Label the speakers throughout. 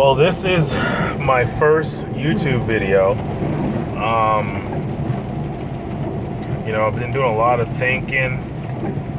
Speaker 1: Well, this is my first YouTube video. I've been doing a lot of thinking,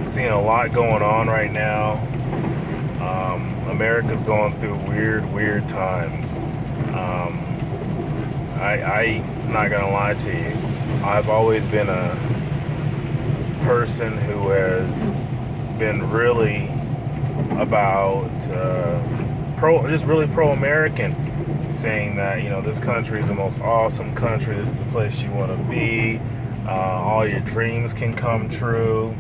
Speaker 1: seeing a lot going on right now. America's going through weird times. I'm not gonna lie to you. I've always been a person who has been really about really pro-American, saying that this country is the most awesome country. This is the place you want to be. All your dreams can come true.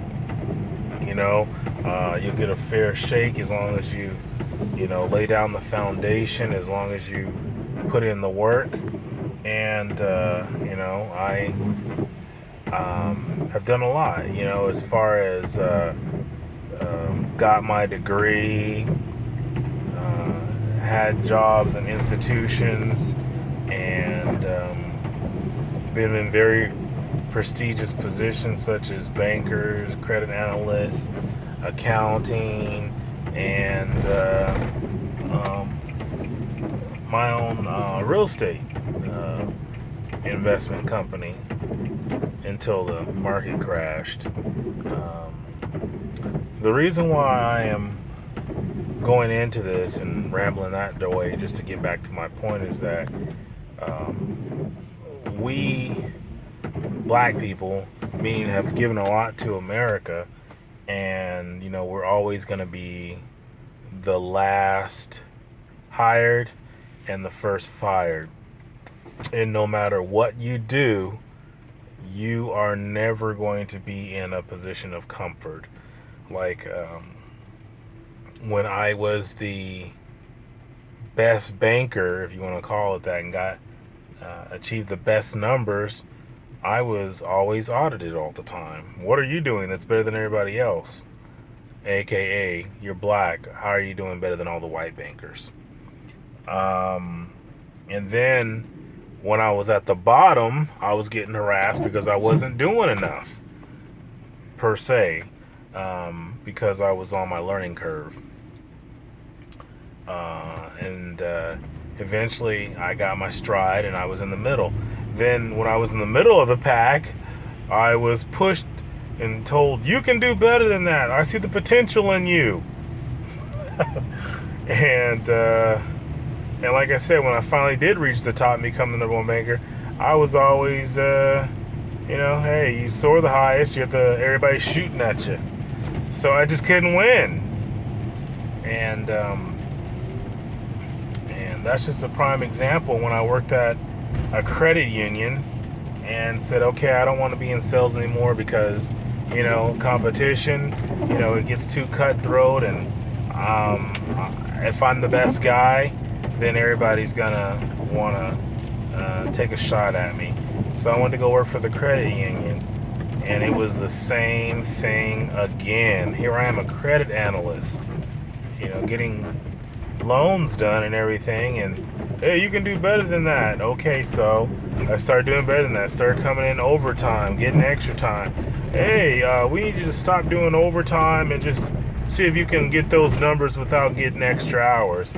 Speaker 1: You'll get a fair shake as long as you lay down the foundation, as long as you put in the work. And I have done a lot. As far as got my degree, had jobs in institutions, and been in very prestigious positions such as bankers, credit analysts, accounting, and my own real estate investment company until the market crashed. The reason why I am going into this and rambling that way, just to get back to my point, is that we black people, meaning, have given a lot to America, and we're always going to be the last hired and the first fired. And no matter what you do, you are never going to be in a position of comfort. Like when I was the best banker, if you want to call it that, and achieved the best numbers, I was always audited all the time. What are you doing that's better than everybody else? AKA, you're black. How are you doing better than all the white bankers? And then when I was at the bottom, I was getting harassed because I wasn't doing enough, per se, because I was on my learning curve. And eventually I got my stride and I was in the middle. Then when I was in the middle of the pack, I was pushed and told, you can do better than that. I see the potential in you. And like I said, when I finally did reach the top and become the number one banker, I was always, hey, you soar the highest, you have everybody shooting at you. So I just couldn't win. And that's just a prime example when I worked at a credit union and said, okay, I don't want to be in sales anymore because, competition, it gets too cutthroat, and if I'm the best guy, then everybody's gonna want to take a shot at me. So I went to go work for the credit union, and it was the same thing again. Here I am, a credit analyst, getting loans done and everything, and hey, you can do better than that. Okay, so I started doing better than that. Started coming in overtime, getting extra time. Hey, we need you to stop doing overtime and just see if you can get those numbers without getting extra hours.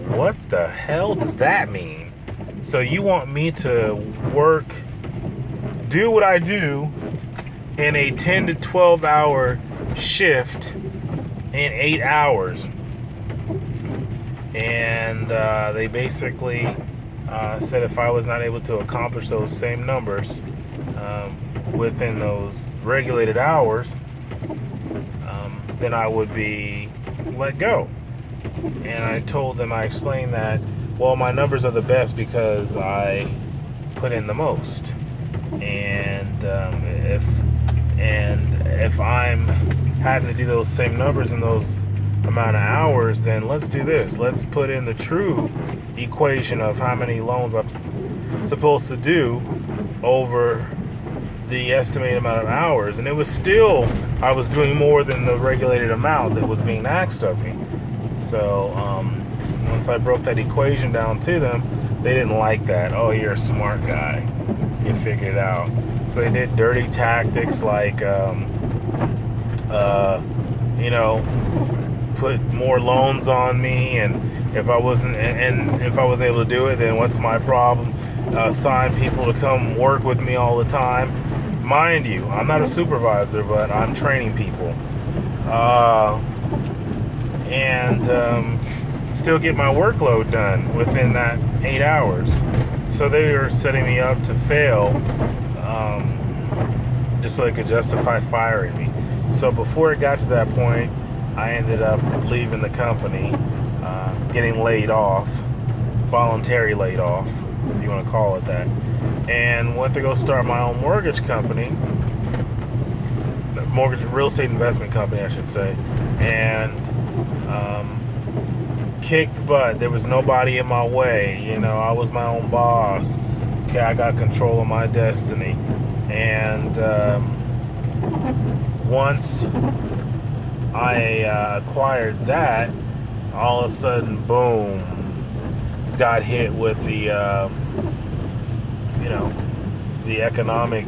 Speaker 1: What the hell does that mean? So you want me to do what I do in a 10 to 12 hour shift in 8 hours? And they basically said if I was not able to accomplish those same numbers within those regulated hours, then I would be let go. And I explained that, well, my numbers are the best because I put in the most. And if I'm having to do those same numbers in those amount of hours, then let's do this. Let's put in the true equation of how many loans I'm supposed to do over the estimated amount of hours. And it was still, I was doing more than the regulated amount that was being asked of me. So once I broke that equation down to them, they didn't like that. Oh, you're a smart guy, you figured it out. So they did dirty tactics like put more loans on me, and if I wasn't, and if I was able to do it, then what's my problem? Sign people to come work with me all the time. Mind you, I'm not a supervisor, but I'm training people, and still get my workload done within that 8 hours. So they were setting me up to fail, just so they could justify firing me. So before it got to that point, I ended up leaving the company, getting laid off, voluntary laid off, if you want to call it that, and went to go start my own mortgage company, real estate investment company, I should say, and kicked butt. There was nobody in my way. I was my own boss. Okay, I got control of my destiny, and once I acquired that, all of a sudden, boom, got hit with the the economic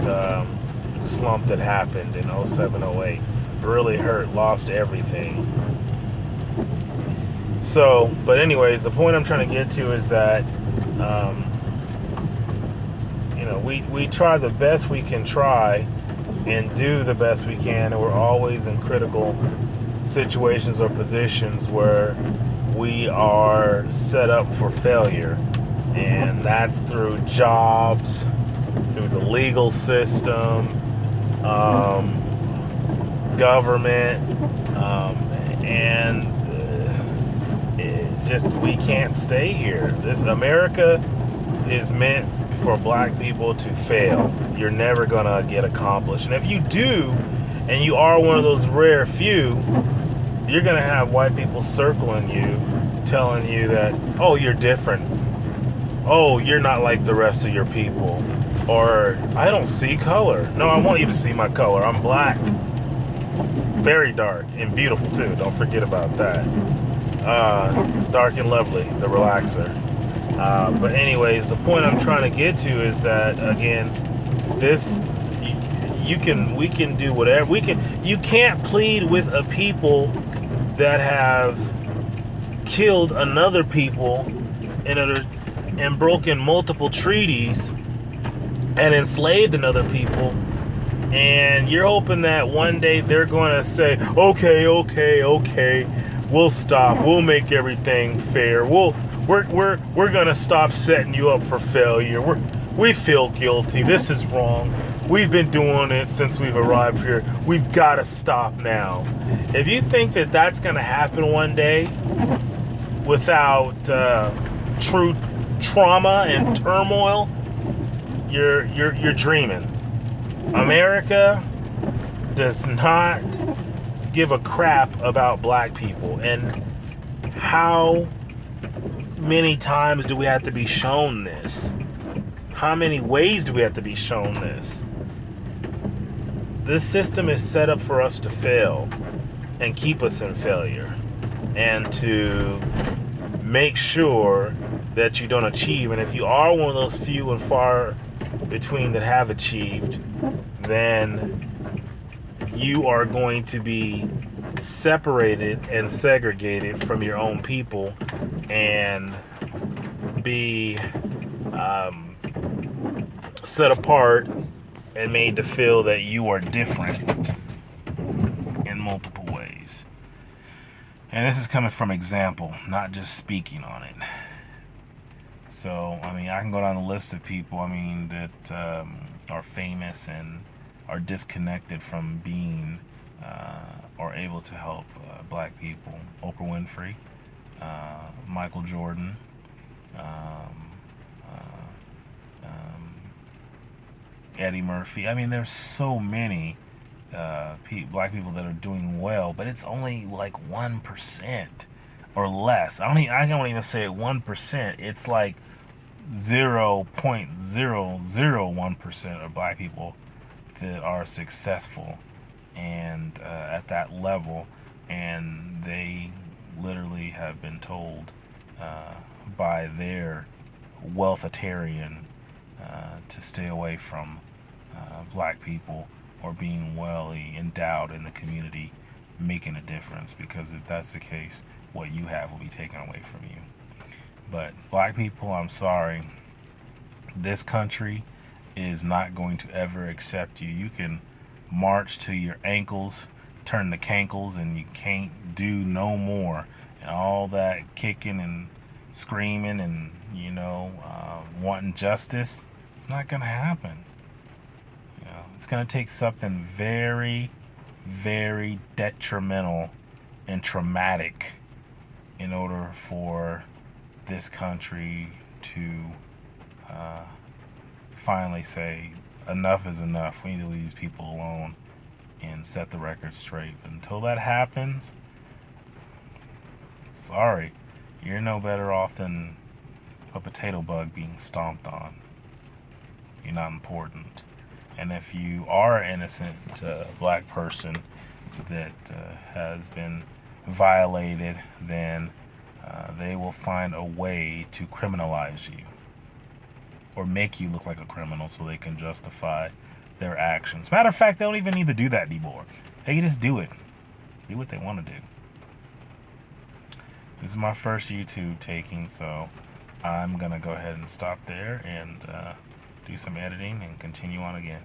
Speaker 1: slump that happened in 07, 08. Really hurt, lost everything. So, but anyways, the point I'm trying to get to is that we try the best we can try and do the best we can, and we're always in critical situations or positions where we are set up for failure, and that's through jobs, through the legal system, government, and just we can't stay here. This America is meant for black people to fail. You're never gonna get accomplished, and if you do, and you are one of those rare few, you're gonna have white people circling you, telling you that, oh, you're different, oh, you're not like the rest of your people, or I don't see color. No, I want you to see my color. I'm black, very dark and beautiful too. Don't forget about that. Dark and lovely, the relaxer. But anyways, the point I'm trying to get to is that, again, we can do whatever you can't plead with a people that have killed another people and broken multiple treaties and enslaved another people, and you're hoping that one day they're going to say, okay, we'll stop, we'll make everything fair, we're going to stop setting you up for failure, we feel guilty, this is wrong, we've been doing it since we've arrived here, we've got to stop now. If you think that that's going to happen one day without true trauma and turmoil, you're dreaming. America does not give a crap about black people. And how many times do we have to be shown this? How many ways do we have to be shown this? This system is set up for us to fail and keep us in failure, and to make sure that you don't achieve. And if you are one of those few and far between that have achieved, then you are going to be separated and segregated from your own people and be set apart and made to feel that you are different in multiple ways. And this is coming from example, not just speaking on it. So, I can go down the list of people, that are famous and are disconnected from being or able to help black people. Oprah Winfrey, Michael Jordan, Eddie Murphy. There's so many black people that are doing well, but it's only like 1% or less. I don't even say 1%. It's like 0.001% of black people that are successful and at that level, and they literally have been told by their wealthitarian to stay away from black people or being well endowed in the community, making a difference, because if that's the case, what you have will be taken away from you. But black people, I'm sorry, this country is not going to ever accept you. You can march to your ankles, turn the cankles, and you can't do no more. And all that kicking and screaming and, wanting justice, it's not going to happen. It's going to take something very, very detrimental and traumatic in order for this country to finally say enough is enough. We need to leave these people alone and set the record straight. Until that happens, sorry, you're no better off than a potato bug being stomped on. You're not important. And if you are an innocent black person that has been violated, then they will find a way to criminalize you or make you look like a criminal so they can justify their actions. Matter of fact, they don't even need to do that anymore. They can just do it. Do what they want to do. This is my first YouTube taking, so I'm going to go ahead and stop there and do some editing and continue on again.